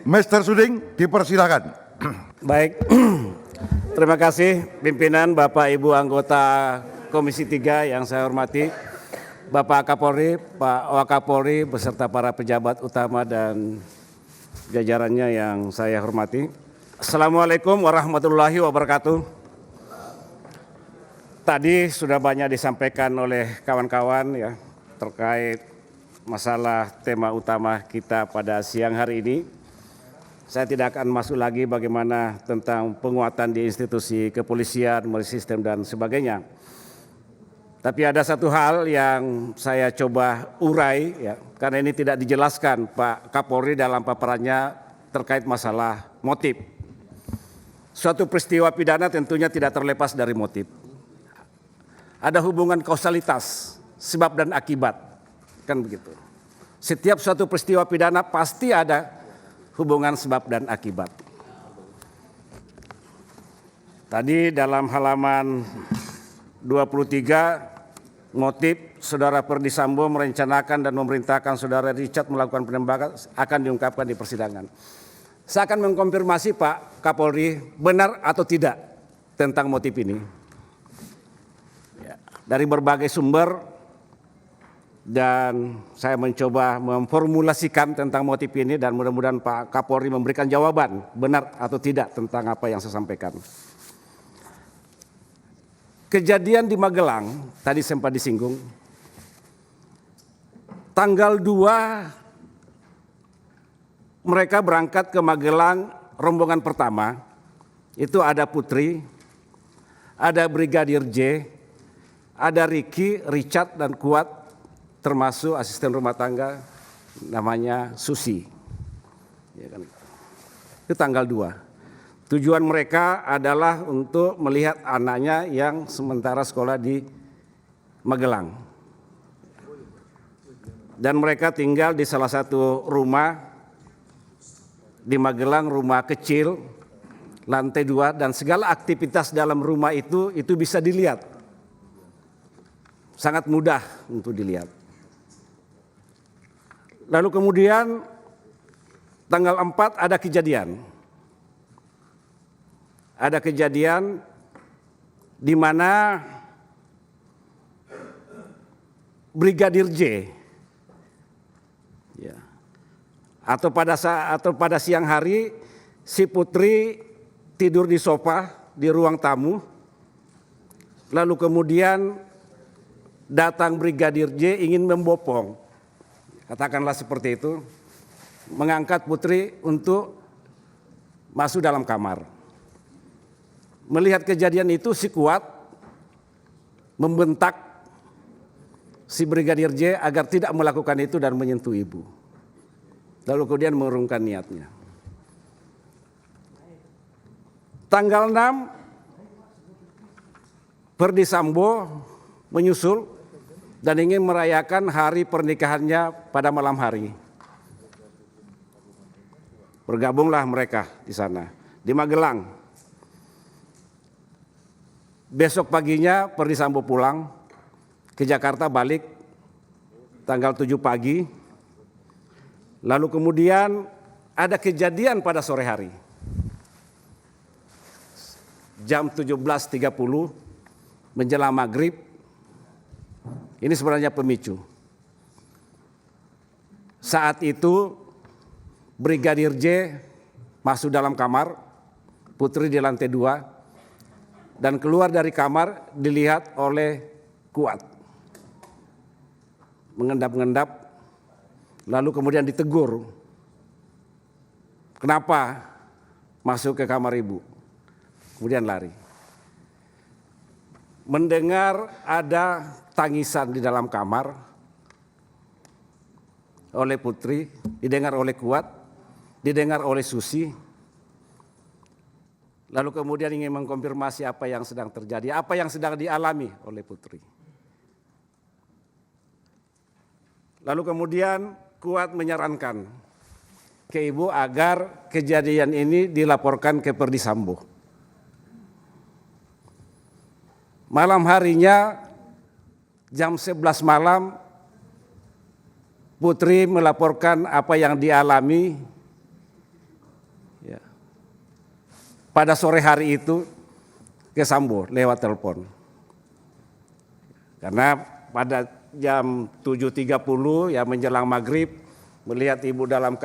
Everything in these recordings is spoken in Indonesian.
Mr. Suding, dipersilakan. Baik, terima kasih pimpinan Bapak Ibu anggota Komisi 3 yang saya hormati, Bapak Kapolri, Pak Wakapolri beserta para pejabat utama dan jajarannya yang saya hormati. Assalamualaikum warahmatullahi wabarakatuh. Tadi sudah banyak disampaikan oleh kawan-kawan ya terkait masalah tema utama kita pada siang hari ini. Saya tidak akan masuk lagi bagaimana tentang penguatan di institusi kepolisian, sistem dan sebagainya. Tapi ada satu hal yang saya coba urai ya, karena ini tidak dijelaskan Pak Kapolri dalam paparannya terkait masalah motif. Suatu peristiwa pidana tentunya tidak terlepas dari motif. Ada hubungan kausalitas, sebab dan akibat, kan begitu. Setiap suatu peristiwa pidana pasti ada hubungan sebab dan akibat. Tadi dalam halaman 23, motif Saudara Ferdy Sambo merencanakan dan memerintahkan Saudara Richard melakukan penembakan akan diungkapkan di persidangan. Saya akan mengkonfirmasi Pak Kapolri benar atau tidak tentang motif ini. Dari berbagai sumber dan saya mencoba memformulasikan tentang motif ini dan mudah-mudahan Pak Kapolri memberikan jawaban benar atau tidak tentang apa yang saya sampaikan. Kejadian di Magelang tadi sempat disinggung. Tanggal 2 mereka berangkat ke Magelang, rombongan pertama itu ada Putri, ada Brigadir J, ada Ricky, Richard dan Kuat, termasuk asisten rumah tangga namanya Susi. Ya kan? Itu tanggal 2. Tujuan mereka adalah untuk melihat anaknya yang sementara sekolah di Magelang. Dan mereka tinggal di salah satu rumah di Magelang, rumah kecil, lantai 2, dan segala aktivitas dalam rumah itu bisa dilihat. Sangat mudah untuk dilihat. Lalu kemudian tanggal 4 ada kejadian. Ada kejadian di mana Brigadir J ya, atau pada siang hari si Putri tidur di sofa di ruang tamu. Lalu kemudian datang Brigadir J ingin membopong, katakanlah seperti itu, mengangkat Putri untuk masuk dalam kamar. Melihat kejadian itu si Kuat membentak si Brigadir J agar tidak melakukan itu dan menyentuh ibu. Lalu kemudian mengurungkan niatnya. Tanggal 6 Ferdy Sambo menyusul dan ingin merayakan hari pernikahannya pada malam hari. Bergabunglah mereka di sana, di Magelang. Besok paginya Ferdy Sambo pulang ke Jakarta, balik tanggal 7 pagi. Lalu kemudian ada kejadian pada sore hari. Jam 17.30 menjelang maghrib. Ini sebenarnya pemicu. Saat itu Brigadir J masuk dalam kamar, Putri di lantai 2, dan keluar dari kamar dilihat oleh Kuat. Mengendap-endap, lalu kemudian ditegur. Kenapa masuk ke kamar ibu? Kemudian lari. Mendengar ada tangisan di dalam kamar oleh Putri, didengar oleh Kuat, didengar oleh Susi. Lalu kemudian ingin mengkonfirmasi apa yang sedang terjadi, apa yang sedang dialami oleh Putri. Lalu kemudian Kuat menyarankan ke ibu agar kejadian ini dilaporkan ke Ferdy Sambo. Malam harinya jam 11 malam Putri melaporkan apa yang dialami ya, pada sore hari itu ke Sambo lewat telepon. Karena pada jam 7.30 ya menjelang maghrib melihat ibu dalam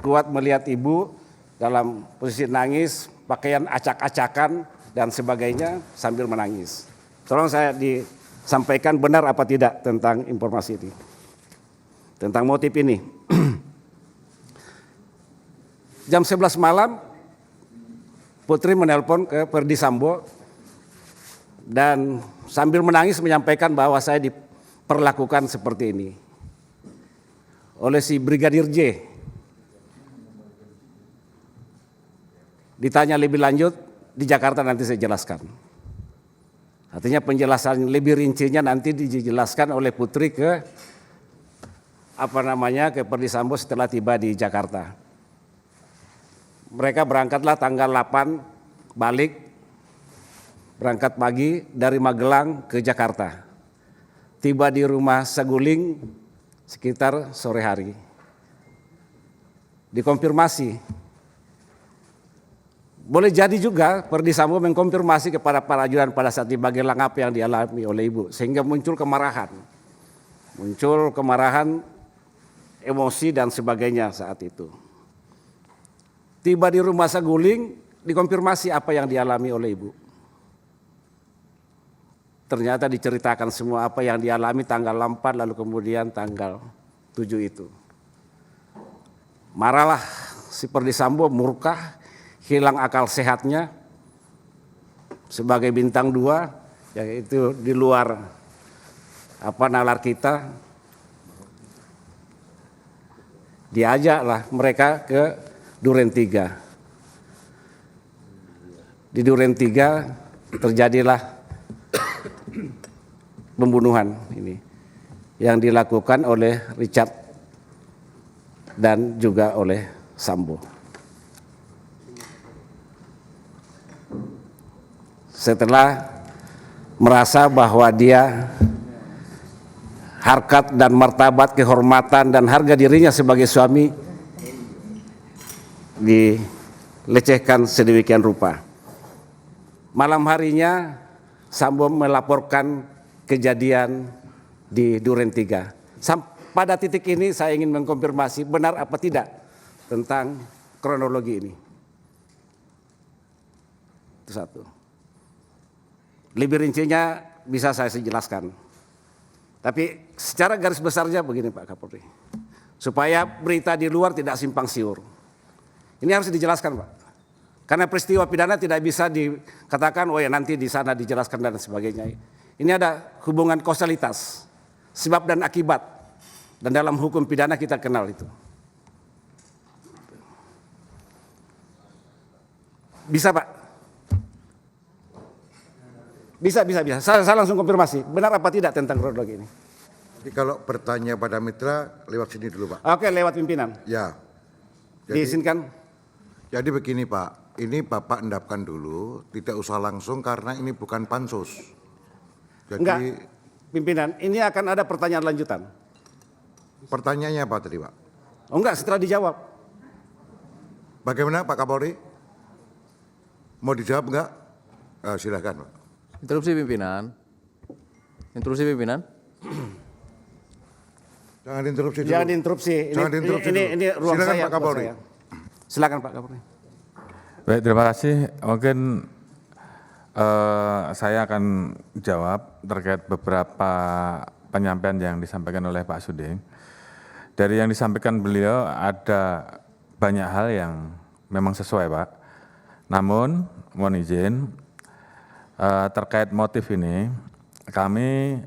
kuat melihat ibu dalam posisi nangis, pakaian acak-acakan dan sebagainya sambil menangis. Tolong saya disampaikan benar apa tidak tentang informasi ini, tentang motif ini. Jam 11 malam Putri menelpon ke Ferdi Sambo dan sambil menangis menyampaikan bahwa saya diperlakukan seperti ini oleh si Brigadir J. Ditanya lebih lanjut di Jakarta nanti saya jelaskan. Artinya penjelasan lebih rincinya nanti dijelaskan oleh Putri ke Ferdi Sambo setelah tiba di Jakarta. Mereka berangkatlah tanggal 8 berangkat pagi dari Magelang ke Jakarta. Tiba di rumah Saguling sekitar sore hari. Dikonfirmasi. Boleh jadi juga Ferdi Sambo mengkonfirmasi kepada para ajudan pada saat di Magelang apa yang dialami oleh ibu. Sehingga muncul kemarahan. Emosi dan sebagainya saat itu. Tiba di rumah Saguling, dikonfirmasi apa yang dialami oleh ibu. Ternyata diceritakan semua apa yang dialami tanggal 4 lalu kemudian tanggal 7 itu. Marahlah si Ferdi Sambo, murka, hilang akal sehatnya sebagai bintang 2, yaitu di luar nalar kita. Diajaklah mereka ke Duren 3. Di Duren 3 terjadilah pembunuhan ini yang dilakukan oleh Richard dan juga oleh Sambo. Setelah merasa bahwa dia harkat dan martabat, kehormatan dan harga dirinya sebagai suami dilecehkan sedemikian rupa. Malam harinya Sambo melaporkan kejadian di Duren 3. Pada titik ini saya ingin mengkonfirmasi benar apa tidak tentang kronologi ini. Itu satu. Lebih rincinya bisa saya jelaskan. Tapi secara garis besarnya begini Pak Kapolri. Supaya berita di luar tidak simpang siur. Ini harus dijelaskan Pak. Karena peristiwa pidana tidak bisa dikatakan oh ya nanti di sana dijelaskan dan sebagainya. Ini ada hubungan kausalitas, sebab dan akibat. Dan dalam hukum pidana kita kenal itu. Bisa Pak? Bisa. Saya langsung konfirmasi. Benar apa tidak tentang kronologi ini? Jadi kalau bertanya pada mitra lewat sini dulu Pak. Oke, lewat pimpinan. Ya. Diizinkan. Jadi begini Pak, ini Bapak endapkan dulu, tidak usah langsung karena ini bukan pansus. Jadi, enggak, pimpinan, ini akan ada pertanyaan lanjutan. Pertanyaannya apa tadi Pak? Oh enggak, setelah dijawab. Bagaimana Pak Kapolri? Mau dijawab enggak? Silakan Pak. Interupsi pimpinan. Jangan diinterupsi dulu. Jangan diinterupsi. Ini ruang Silakan saya. Pak Kapolri. Silakan Pak Kapolri. Baik, terima kasih. Mungkin saya akan jawab terkait beberapa penyampaian yang disampaikan oleh Pak Suding. Dari yang disampaikan beliau ada banyak hal yang memang sesuai Pak. Namun mohon izin terkait motif ini kami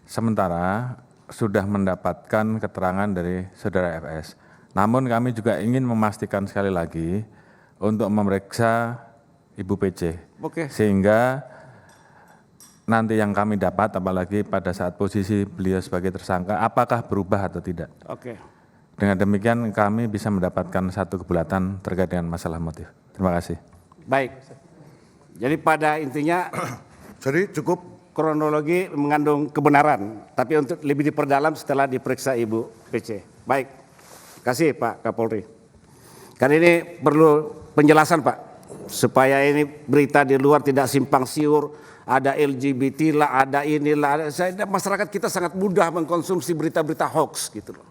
sementara sudah mendapatkan keterangan dari saudara FS. Namun kami juga ingin memastikan sekali lagi untuk memeriksa Ibu PC. Oke. Sehingga nanti yang kami dapat apalagi pada saat posisi beliau sebagai tersangka apakah berubah atau tidak. Oke. Dengan demikian kami bisa mendapatkan satu kebulatan terkait dengan masalah motif. Terima kasih. Baik. Jadi pada intinya Jadi cukup kronologi mengandung kebenaran, tapi untuk lebih diperdalam setelah diperiksa Ibu PC. Baik. Terima kasih Pak Kapolri. Karena ini perlu penjelasan Pak, supaya ini berita di luar tidak simpang siur, ada LGBT lah, ada inilah. Masyarakat kita sangat mudah mengkonsumsi berita-berita hoax gitu loh.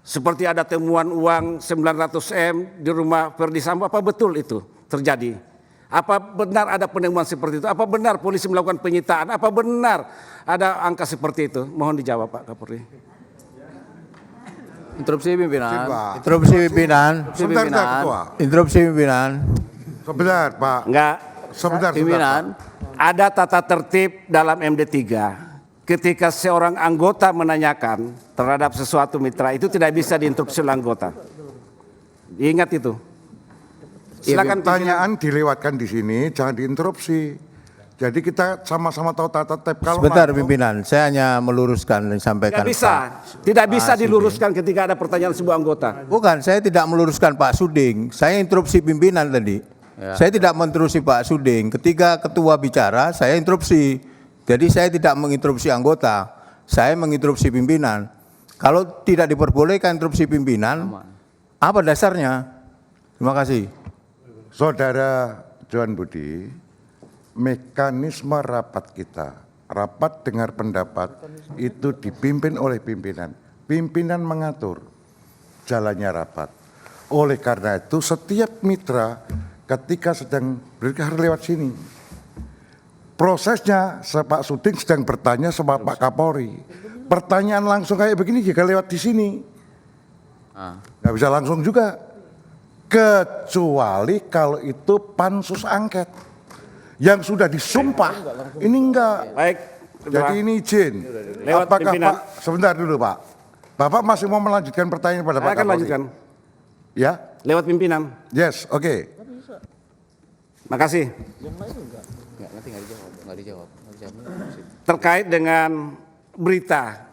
Seperti ada temuan uang 900 M di rumah Ferdi Sambo, apa betul itu terjadi? Apa benar ada penemuan seperti itu? Apa benar polisi melakukan penyitaan? Apa benar ada angka seperti itu? Mohon dijawab Pak Kapolri. Interupsi pimpinan. Pak. Interupsi pimpinan. Sebentar, Pak Ketua. Interupsi pimpinan. Sebentar, Pak. Enggak, Sebentar, Pimpinan. ada tata tertib dalam MD3. Ketika seorang anggota menanyakan terhadap sesuatu mitra, itu tidak bisa diinterupsi oleh anggota. Ingat itu. Silakan Pertanyaan dilewatkan di sini, jangan diinterupsi. Jadi kita sama-sama tahu tata tertib. Kalau Sebentar langsung- pimpinan, saya hanya meluruskan dan disampaikan. Tidak bisa, tidak bisa Suding. diluruskan ketika ada pertanyaan sebuah anggota. Bukan, saya tidak meluruskan Pak Suding. Saya interupsi pimpinan tadi. Saya tidak menteruskan Pak Suding. Ketika ketua bicara, saya interupsi. Jadi saya tidak menginterupsi anggota. Saya menginterupsi pimpinan. Kalau tidak diperbolehkan interupsi pimpinan, apa dasarnya? Terima kasih. Saudara Johan Budi, mekanisme rapat kita, rapat dengar pendapat itu dipimpin oleh pimpinan. Pimpinan mengatur jalannya rapat. Oleh karena itu setiap mitra ketika sedang berbicara harus lewat sini. Prosesnya Pak Suding sedang bertanya sama Pak Kapolri. Pertanyaan langsung kayak begini juga lewat di sini. Nggak bisa langsung juga. Kecuali kalau itu pansus angket. Yang sudah disumpah. Ini enggak. Baik, Jadi ini izin. Lewat Apakah pimpinan. Pak, sebentar dulu Pak. Bapak masih mau melanjutkan pertanyaan pada saya Pak akan Kapolri? lanjutkan. Ya? Lewat pimpinan. Yes, oke. Makasih. Terkait dengan berita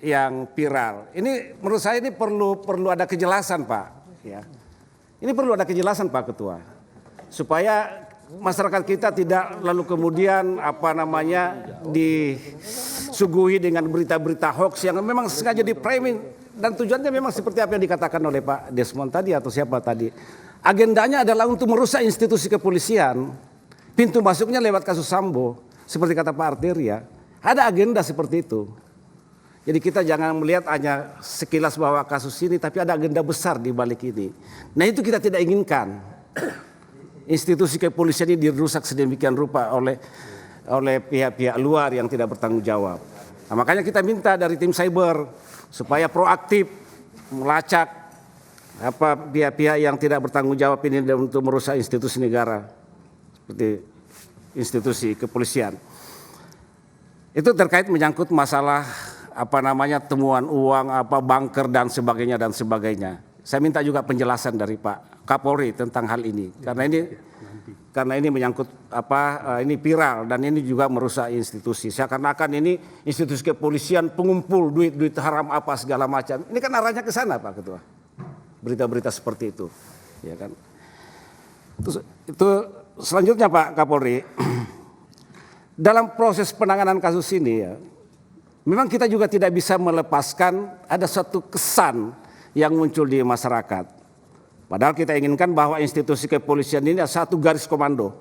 yang viral, ini menurut saya ini perlu ada kejelasan Pak. Ya, ini perlu ada kejelasan Pak Ketua, supaya masyarakat kita tidak lalu kemudian disuguhi dengan berita-berita hoax yang memang sengaja di framing dan tujuannya memang seperti apa yang dikatakan oleh Pak Desmond tadi atau siapa tadi. Agendanya adalah untuk merusak institusi kepolisian. Pintu masuknya lewat kasus Sambo, seperti kata Pak Arteria. Ada agenda seperti itu. Jadi kita jangan melihat hanya sekilas bahwa kasus ini, tapi ada agenda besar di balik ini. Nah itu kita tidak inginkan. Institusi kepolisian ini dirusak sedemikian rupa oleh pihak-pihak luar yang tidak bertanggung jawab. Nah, makanya kita minta dari tim cyber supaya proaktif melacak pihak-pihak yang tidak bertanggung jawab ini untuk merusak institusi negara seperti institusi kepolisian. Itu terkait menyangkut masalah temuan uang, banker dan sebagainya. Saya minta juga penjelasan dari Pak Kapolri tentang hal ini karena ini menyangkut ini viral dan ini juga merusak institusi. Seakan-akan ini institusi kepolisian pengumpul duit haram apa segala macam. Ini kan arahnya ke sana Pak Ketua. Berita-berita seperti itu, ya kan. Itu selanjutnya Pak Kapolri. Dalam proses penanganan kasus ini ya, memang kita juga tidak bisa melepaskan ada suatu kesan yang muncul di masyarakat. Padahal kita inginkan bahwa institusi kepolisian ini adalah satu garis komando.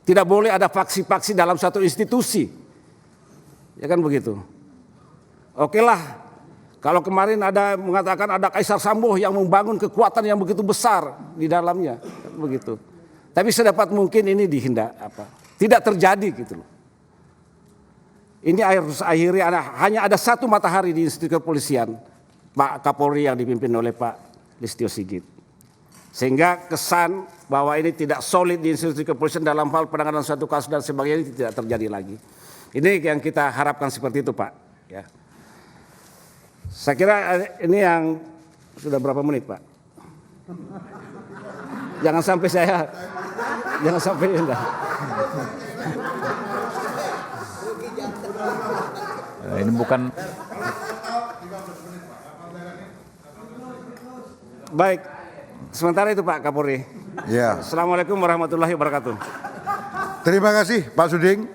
Tidak boleh ada faksi-faksi dalam satu institusi. Ya kan begitu. Oke lah, kalau kemarin ada mengatakan ada Kaisar Sambo yang membangun kekuatan yang begitu besar di dalamnya. Kan begitu. Tapi sedapat mungkin ini tidak terjadi gitu loh. Ini harus akhirnya hanya ada satu matahari di institusi kepolisian, Pak Kapolri yang dipimpin oleh Pak Listio Sigit. Sehingga kesan bahwa ini tidak solid di institusi kepolisian dalam hal penanganan suatu kasus dan sebagainya ini tidak terjadi lagi. Ini yang kita harapkan seperti itu Pak. Ya. Saya kira ini yang sudah berapa menit Pak? Jangan sampai enggak. Ini bukan. Baik, sementara itu Pak Kapolri. Ya. Assalamualaikum warahmatullahi wabarakatuh. Terima kasih Pak Suding.